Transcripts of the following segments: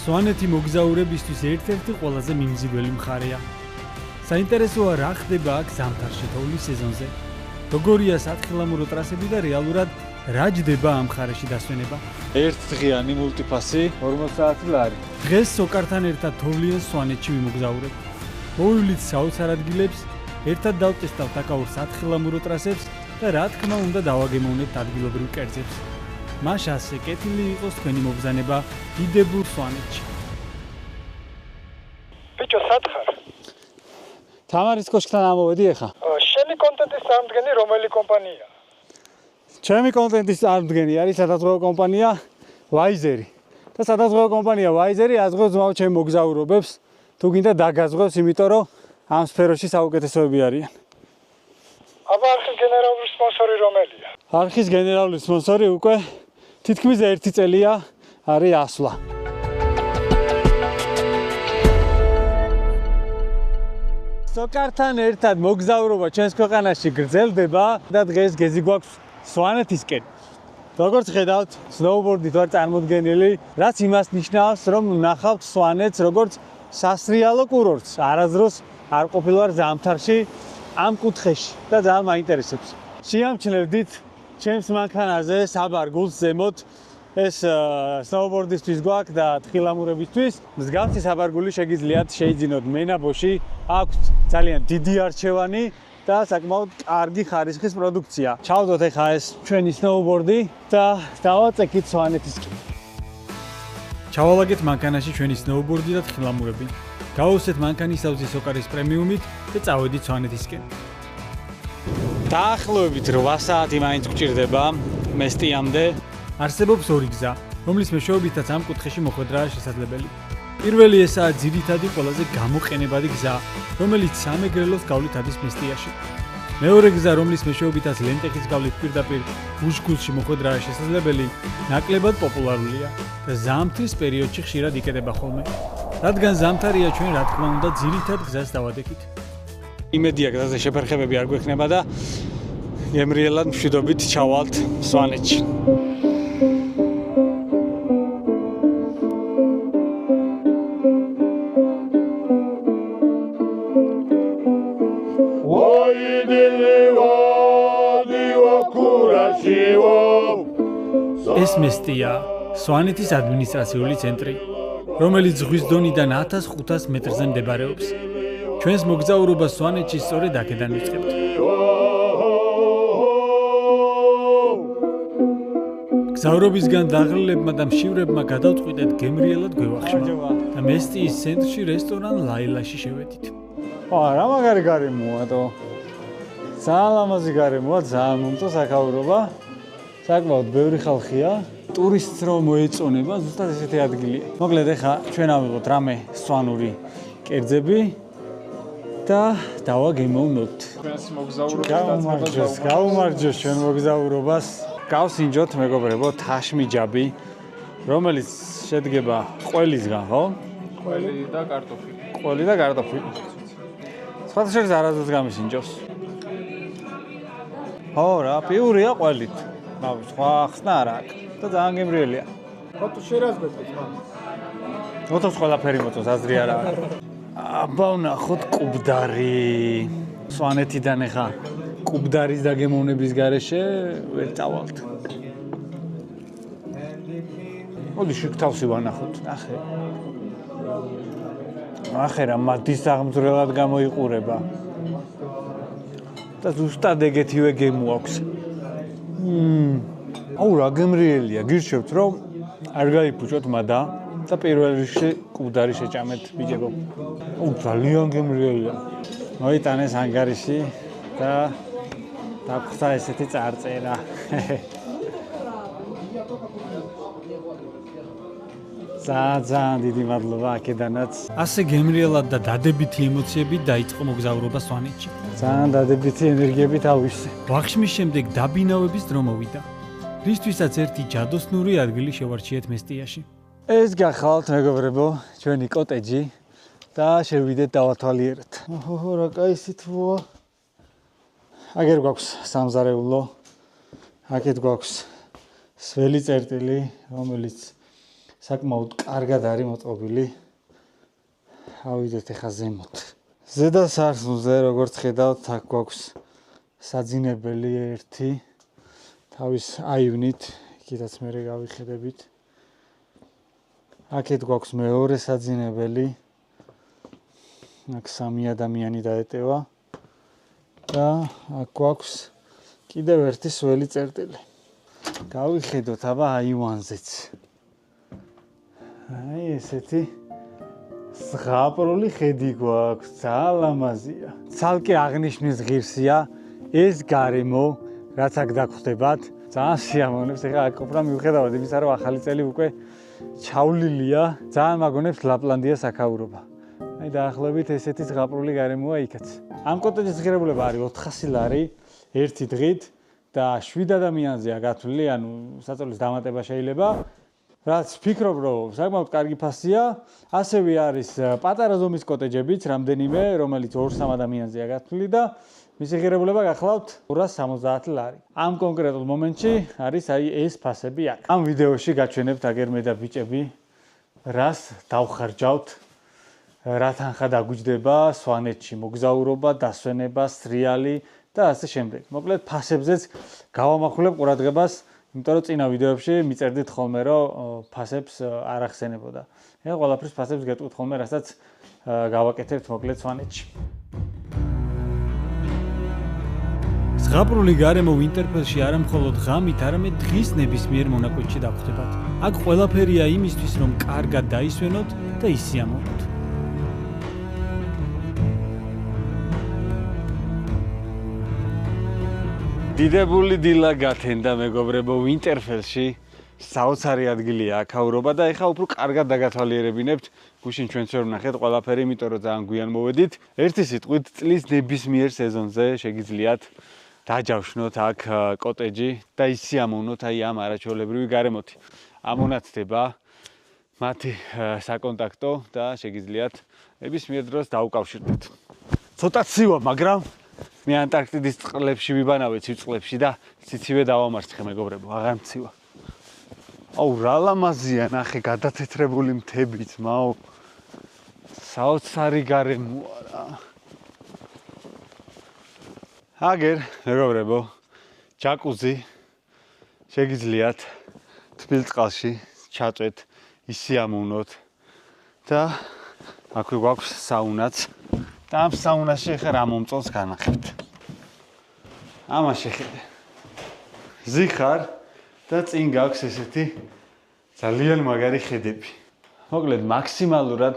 სვანეთი მოგზაურებისთვის ერთ-ერთი ყველაზე მიმზიდველი მხარეა. საინტერესოა რა ხდება აქ ზამთარში თოვლის სეზონზე. როგორია სათხილამურო ტრასები და რეალურად რა ჯდება ამ მხარეში დასვენება. ერთდღიანი მულტიპასი 40 საათი ლარი. დღეს სოკართან ერთად თოვლიან სვანეთში ვიმოგზაურებთ. მოვივლით საოცარ ადგილებს, ერთად დავტესტავთ აქაურ სათხილამურო ტრასებს და რა თქმა უნდა დავაგემოვნებთ ადგილობრივ კერძებს. მას ასე კეთილი იყოს თქვენი მობრძანება დიდებულ სვანეთში. ბიჭო, სათხარ? თამარის კოშკთან ამოვედი ახლა. შენი კონტენტის წარმომადგენელი რომელი კომპანია? ჩემი კონტენტის წარმომდგენი არის სადაზღვევო კომპანია Wizeri. და სადაზღვევო კომპანია Wizeri აზღვევს ძმაო ჩემ მოგზაურობებს, თუ გინდა დაგაზღვევს, იმიტომ რომ ამ სფეროში საუკეთესოები არიან. აბა არხის გენერალური სპონსორი რომელია? არხის გენერალური სპონსორი უკვე თითქმის 1 წელია არის ასვლა. სოკართან ერთად მოგზაურობა ჩვენს ქვეყანაში გრძელდება და დღეს გეზი გვაქვს სვანეთისკენ. როგორც ხედავთ, სნოუბორდით ვარ წარმოდგენილი, რაც იმას ნიშნავს, რომ ნახავთ სვანეთს როგორც სასრიალო კურორტს. არასდროს არ ყოფილვარ ზამთარში ამ კუთხეში და ძალიან მაინტერესებს. შეამჩნევდით ჩემს მანქანაზე საბარგულს ზემოთ ეს სნოუბორდისთვის გვაქვს და თხილამურებისთვის. მსგავსი საბარგული შეგიძლიათ შეიძინოთ მენაბოში. აქვთ ძალიან დიდი არჩევანი და საკმაოდ კარგი ხარისხის პროდუქცია. ჩავდოთ ახლა ეს ჩვენი სნოუბორდი და დავაწექით სვანეთისკენ. ჩავალაგეთ მანქანაში ჩვენი სნოუბორდი და თხილამურები. გავავსეთ მანქანის ავზის სოკარის პრემიუმით და წავედით სვანეთისკენ. დაახლოებით 8 საათი მაინც გვჭირდება მესტიამდე. არსებობს ორი გზა, რომლის მეშვეობითაც ამ კუთხეში მოხვედრაა შესაძლებელი. პირველი ესაა ძირითადი ყველაზე გამოყენებადი გზა, რომელიც სამეგრელოს გავლით ადის მესტიაში. მეორე გზა, რომლის მეშვეობითაც ლენტეხის გავლით პირდაპირ უშგულში მოხვედრაა შესაძლებელი, ნაკლებად პოპულარულია და ზამთრის პერიოდში ხშირად იკეტება ხოლმე. რადგან ზამთარია, ჩვენ რა თქმა უნდა ძირითად გზას დავადექით. იმედია გზაზე შეფერხებები არ გვექნება და გემრიელად მშვიდობით ჩავალთ სვანეთში. ეს მესტია სვანეთის ადმინისტრაციული ცენტრი, რომელიც ზღვის დონიდან 1500 მეტრზე მდებარეობს. ჩვენს მოგზაურობას სვანეთში სწორედ აქედან ვიწყებთ. გზავრობისგან დაღლილებმა და მშივრებმა გადავწყვიტეთ გემრიელად გვევახშმა და მესტიის ცენტრში რესტორან ლაილაში შევედით. რა მაგარი გარემოა და ძალიან ლამაზი გარემოა, ძალიან მომწონს აქაურობა. საკმაოდ ბევრი ხალხია. ტურისტს რომ მოეწონება, ზუსტად ესეთი ადგილია. მოკლედ ახლა ჩვენ ავიღოთ რამე სვანური კერძები და დავაგემოვნოთ. ჩვენს მოგზაურობას გაუმარჯოს ჩვენ მოგზაურობას. გავსინჯოთ მეგობრებო თაშმიჯაბი, რომელიც შედგება ყველისგან, ხო? ყველი და კარტოფილი. ყველი და კარტოფილი. სხვათა შორის არასდროს გამისინჯოს. ხო რა, პიურია ყველით. სხვა ხსნა არ აქვს და ძალიან გემრიელია. ხოთო შერას გეტყვით მან. მოთოს ყველაფერი მოწონს, აზრი არა აქვს. აბა ვნახოთ კუბდარი. სვანეთიდან ახლა კუბდარის დაგემოვნების გარეშე ვერ წავალთ. მოდი შეგთავსი ვანახოთ, ნახე. ნახე რა მადის აღმძვრელად გამოიყურება. და ზუსტად ეგეთივე გემო აქვს. აუ რა გემრიელია, გირჩევთ რომ არ გაიფუჭოთ მადა და პირველ რიგში კუბდარი შეჭამეთ ბიჭებო. აუ ძალიან გემრიელია. მოიტანეს ანგარიში და დაგხვდა ესეთი წარწერა. ძალიან დიდი მადლობა აქედანაც. ასე გემრიელად და დადებითი ემოციებით დაიწყო მოგზაურობა სვანეთში. ძალიან დადებითი ენერგიებით ავისე. ვახშმის შემდეგ დაბინავების დრო მოვიდა. რისთვისაც ერთი ჯადოსნური ადგილი შევარჩიეთ მესტიაში. ეს გახალთ მეგობრებო, ჩვენი კოტეჯი და შევიდეთ დავათვალიერეთ. ოჰო, რა კაი სითბოა. აგერ გვაქვს სამზარეულო. აქეთ გვაქვს სველი წერტილი, რომელიც საკმაოდ კარგად არის მოწყობილი. ავიდეთ ახლა ზემოთ. ზედა სართულზე როგორც ხედავთ, აქ გვაქვს საძინებელი ერთი თავის აივნით, იქითაც მე გავიხედებით. აქეთ გვაქვს მეორე საძინებელი. აქ 3 ადამიანი დაეტევა და აქ გვაქვს კიდევ ერთი სველი წერტილი. გავიხედოთ აბა აივანზეც. აი ესეთი ზღაპრული ხედი გვაქვს, ძალიან ლამაზია. ცალკე აღნიშნის ღირსია ეს გარემო, რაც აქ დაგხვდებათ. ძალიან სიამოვნებს. ეხლა აქ ყოფნა მივხედავთ იმისა, რომ ახალი წელი უკვე ჩავლილია. ძალიან მაგონებს ლაპლანდიას აქაურობა. აი დაახლოებით ესეთი ზღაპრული გარემოა იქაც. ამ კოტეჯის ღირებულება არის 400 ლარი ერთი დღით და 7 ადამიანზეა გათვლილი, ანუ საწოლის დამატება შეიძლება. რაც ვფიქრობ, რომ საკმაოდ კარგი ფასია. ასევე არის პატარა ზომის კოტეჯებიც, რამდენიმე, რომელიც 2-3 ადამიანზეა გათვლილი და მისი ღირებულება გახლავთ 270 ლარი. ამ კონკრეტულ მომენტში არის აი ეს ფასები აქ. ამ ვიდეოში გაჩვენებთ აგერ მე და ბიჭები, რას დავხარჯავთ, რა თანხა დაგვიჯდება სვანეთში, მოგზაურობა, დასვენება, სრიალი და ასე შემდეგ. მოკლედ ფასებზეც გავამახვილებ ყურადღებას, იმიტომ რომ წინა ვიდეოებში მიწერდით ხოლმე, რომ ფასებს არ ახსენებოდა. ეხლა ყველაფრის ფასებს გეტყვით ხოლმე, რასაც გავაკეთებთ მოკლედ სვანეთში. ზღაპრული გარემო ვინტერფელში არა მხოლოდ ღამით, არამედ დღის ნებისმიერ მონაკვეთში დაგხვდებათ. აქ ყველაფერია იმისთვის, რომ კარგად დაისვენოთ და ისიამოვნოთ. დიდებული დილა გათენდა მეგობრებო ვინტერფელში. საოცარი ადგილია აქაურობა და ეხლა უფრო კარგად დაგათვალიერებინებთ. გუშინ ჩვენც ვერ ვნახეთ ყველაფერი, იმიტომ რომ ძალიან გვიან მოვედით. ერთი სიტყვით წლის ნებისმიერ სეზონზე შეგიძლიათ დაჯავშნოთ აქ კოტეჯი და ისიამოვნოთ აი ამ არაჩვეულებრივი გარემოთი. ამონაცდება მათი საკონტაქტო და შეგიძლიათ ნებისმიერ დროს დაუკავშირდეთ. ცოტა ცივა, მაგრამ მე ანტარქტიდის წყლებში ვიბანავე ცივწყლებში და ციცივე დავამარცხე მეგობრებო, აღარ მცივა. აუ რა ლამაზია, ნახე გადათეთრებული მთები ძმაო. საოცარი გარემოა რა. აგერ მეგობრებო, ჯაკუზი შეგიძლიათ თბილ წყალში ჩაწვეთ, ისიამოვნოთ და აქვე გვაქვს საუნაც. და ამ საუნაში ახლა რა მომწონს განახებთ. ამაში ხედე. ზიხარ და წინ გაქვს ესეთი ძალიან მაგარი ხედები. მოკლედ მაქსიმალურად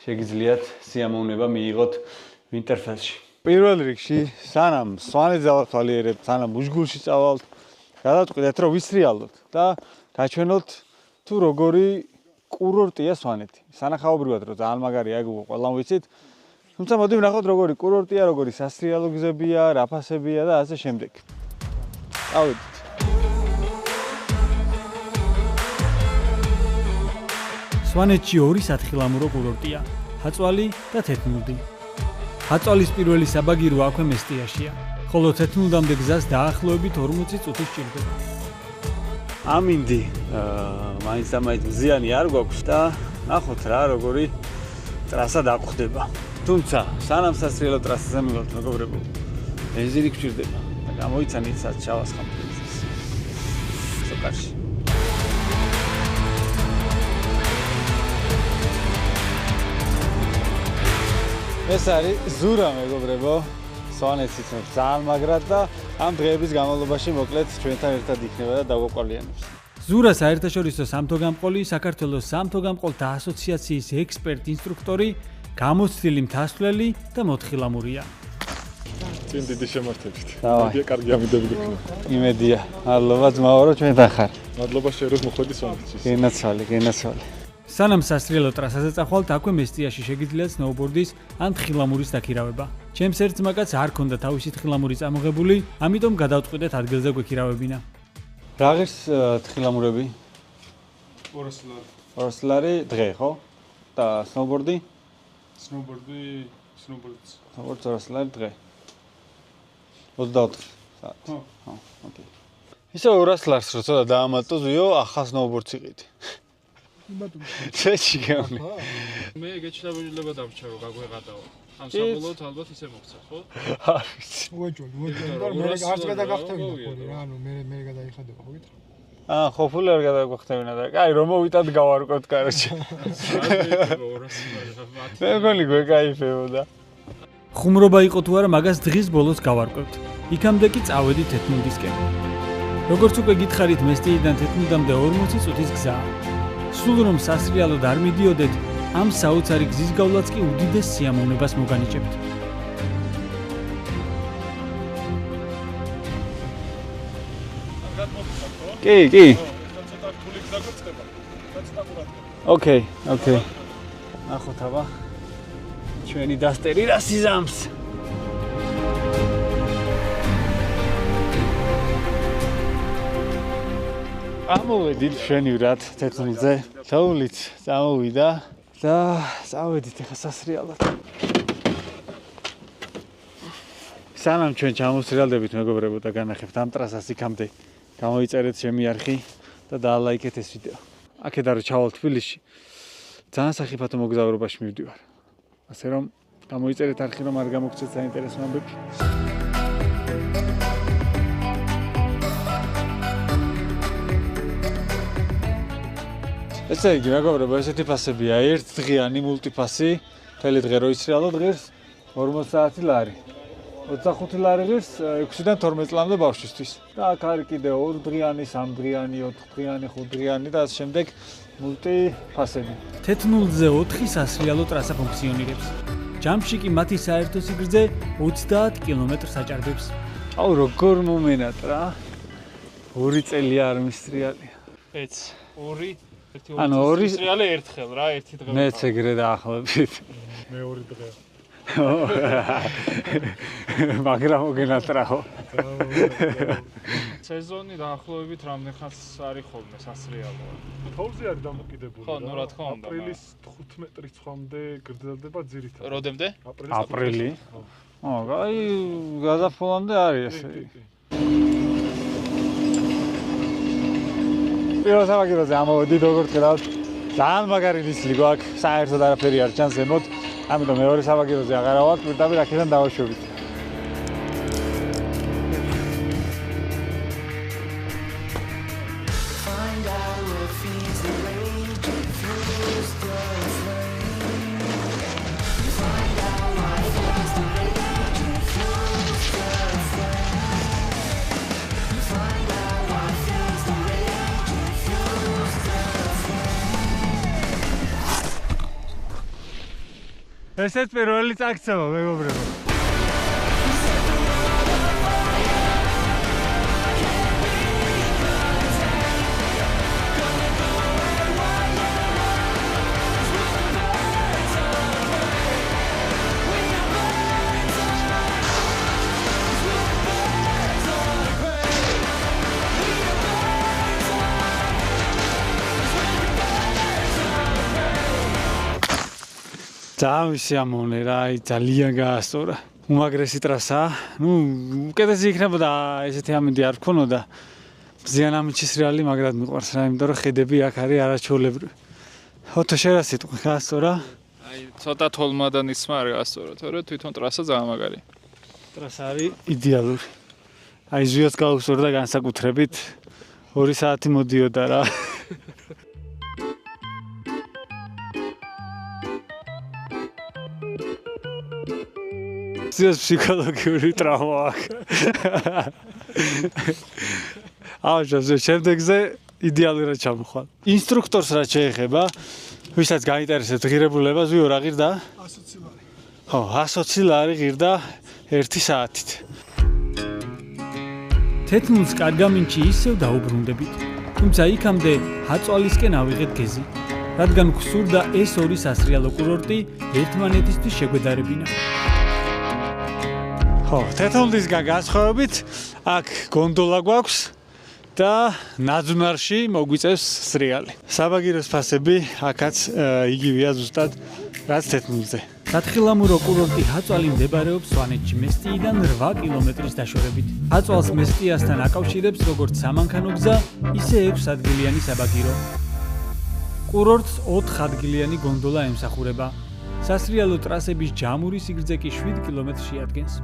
შეგიძლიათ სიამოვნება მიიღოთ ვინტერფელში. პირველ რიგში, სანამ სვანეთს დავათვალიერებთ, სანამ უშგულში წავალთ, გადავწყვიტეთ, რომ ვისრიალოთ და გაჩვენოთ თუ როგორი კურორტია სვანეთი. სანახაობრივად რომ ძალიან მაგარია, ეგ ყველამ ვიცით. თუმცა მოდი ვნახოთ როგორი კურორტია, როგორი სასრიალო გზებია, რა ფასებია და ასე შემდეგ. წავედით. სვანეთში ორი სათხილამურო კურორტია: ჰაწვალი და თეთნულდი. ჰაწვალის პირველი საბაგირო აქვე მესტიაშია, ხოლო თეთნულდამდე გზას დაახლოებით 40 წუთი სჭირდება. ამინდი მაინც და მაინც მზიანი არ გვაქვს და ნახოთ რა როგორი ტრასა დაგვხდება. თუმცა სანამ სასრიალო ტრასაზე მივალთ მეგობრებო, ბენზინი გჭირდება და გამოიცანით სად ჩავასხამთ ბენზინს. სოკარში. ეს არის ზურა მეგობრებო, სვანეთს იცნობს ძალიან მაგრად და ამ დღეების განმავლობაში მოკლედ ჩვენთან ერთად იქნება და დაგვაყოლიანებს. ზურა საერთაშორისო სამთო-გამყოლი, საქართველოს სამთო-გამყოლთა ასოციაციის ექსპერტ-ინსტრუქტორი, გამოცდილი მთასვლელი და მოთხილამურია. წინ დიდი შემართებით. დავაი. კარგი ამიდები გქონდა. იმედია. მადლობა ძმაო, რომ ჩვენთან ხარ. მადლობა შენ რომ მოხვედი სვანეთში. გენაცვალე. სანამ სასრიალო ტრასაზე წახვალთ, აქვე მესტიაში შეგიძლიათ სნოუბორდის ან თხილამურის დაქირავება. ჩემს ერთ ძმაკაც არ ქონდა თავისი თხილამური წამოღებული, ამიტომ გადავწყვიტეთ ადგილზე გვექირავებინა. რა ღირს თხილამურები? 200 ლარი. 200 ლარი დღე, ხო? და სნოუბორდი? სნოუბორდს. სნოუბორდს 200 ლარი დღე. 24 საათი. ხო, ოკეი. ისე 200 ლარს რო ცოტა დაამატო ზიო, ახალ სნოუბორდს იყიდი. წეჩი გემი. მე ეგეჩნაბილება დამრჩა რომ გაგვეღადაო. ამ საბოლოოდ ალბათ ისე მოხდა, ხო? არის. უეჭველი მე არც გადაგახტევინა ხოლმე რა, ანუ მე გადაიხადება ხო გითხრა? ხოფული არ გადაგვხტევინა და კაი რომ მოვიტად გავარკვევთ კაროჩე. მე მგონი გვეკაიფებოდა. ხუმრობა იყო თუ არა, მაგას დღის ბოლოს გავარკვევთ. იქამდე კი წავედით თეთნულისკენ. როგორც უკვე გითხარით, მესტიიდან თეთნულამდე 40 წუთის გზაა. სულ რომ სასრიალოდ არ მიდიოდეთ, ამ საოცარი გზის გავლაც კი უდიდეს სიამოვნებას მოგანიჭებთ. კი. ოკეი. ნახოთ აბა. ჩვენი დასტერი რა სიზამს. ამოვედით შვენივრად თეთრულზე. თოვლიც წამოვიდა და წავედით ახლა სასრიალად. სანამ ჩვენ ჩამოსრიალდებით მეგობრებო და განახებთ ამ ტრასას იქამდე გამოიწერეთ ჩემი არხი და დაალაიქეთ ეს ვიდეო. აქედან რომ ჩავალ თბილისში ძალიან სახიფათო მოგზაურობაში მივდივარ. ასე რომ გამოიწერეთ არხი რომ არ გამოგცეთ საინტერესო ამბები. ესე იგი მეგობრებო, ესეთი ფასებია, ერთდღიანი მულტიფასი, მთელი დღე რო ისრიალო დღეს 40 საათი ლარი. 25 ლარი ღირს 6-დან 12 წლამდე ბავშვისთვის. და აქ არის კიდე 2 დღიანი, 3 დღიანი, 4 დღიანი, 5 დღიანი და ასე შემდეგ მულტიფასები. თეთნულზე 4 სასრიალო ტრასა ფუნქციონირებს. ჯამში კი მათი საერთო სიგრძე 30 კილომეტრს აჭარბებს. აუ როგორ მომენატრა. 2 წელი არ მისრიალია. ეც 2 ანუ 2 სრიალი ერთხელ რა, ერთი დღე. მეც ეგრე დაახლოებით. მე 2 დღე. მაგრამ მოგენატრაო. სეზონი დაახლოებით რამდენ ხანს არის ხოლმე სასრიალო. თოვლზე არის დამოკიდებული. ხო, ნუ რა თქმა უნდა. აპრილის 15 რიცხვამდე გრძელდება ძირითადად. როდემდე? აპრილი. აი, გაზაფხულამდე არის ესე. პირველ სამაგეროზე ამოვედით, როგორც ხედავთ, ძალიან მაგარი ნისლი გვაქვს, საერთოდ არაფერი არ ჩანს ზემოთ, ამიტომ მეორე სამაგეროზე აღარა ვარ, პირდაპირ აქედან დავაშვებით. ესეც პირველი წაქცევა, მეგობრებო. Siamo ძალიან გაასწორა. უმაგრესი ტრასაა. ნუ უკეთესი იქნებოდა ესეთი ამინდი არ გქონოდა. ზიანამიჩის რეალი მაგრად მიყვარს რა, იმიტომ რომ ხედები აქ არის არაჩვეულებრივი. ოთო შენ რა სიტყვა გაასწორა? აი, ცოტა თოლმა და ნისმა არ გაასწორა, თორე თვითონ ტრასა ძალიან მაგარი. ტრასა არის იდეალური. აი ზვიოს გაუსწორდა განსაკუთრებით 2 საათი მოდიოდა რა. ეს ფსიქოლოგიური ტრავმა აქვს. აუჯობ შემდეგზე იდეალურად ჩამოხვალ. ინსტრუქტორს რა შეეხება, ვისაც გაინტერესებს ღირებულება, ზვიო რა ღირდა? 120 ლარი. ხო, 120 ლარი ღირდა 1 საათით. თეთნულს კარგამინჩი ისევ დაუბრუნდებით, თუმცა იქამდე ჰაწვალისკენ ავიღეთ გეზი, რადგან გვსურდა ეს 2 სასრიალო კურორტი ერთმანეთისთვის შეგვედარებინა. ხო, თეთრულისგან განსხვავებით, აქ გონდოლა გვაქვს და ნაძვნარში მოგვიწევს სრიალი. საბაგიროს ფასები აქაც იგივეა ზუსტად, რაც თეთრულზე. სათხილამურო კურორტი ჰაწვალი მდებარეობს სვანეთში მესტიიდან 8 კილომეტრის დაშორებით. ჰაწვალს მესტიასთან აკავშირებს როგორც სამანქანო გზა, ისე 6 ადგილიანი საბაგირო. კურორტს 4 ადგილიანი გონდოლა ემსახურება. სასრიალო ტრასების ჯამური სიგრძე კი 7 კილომეტრს შეადგენს.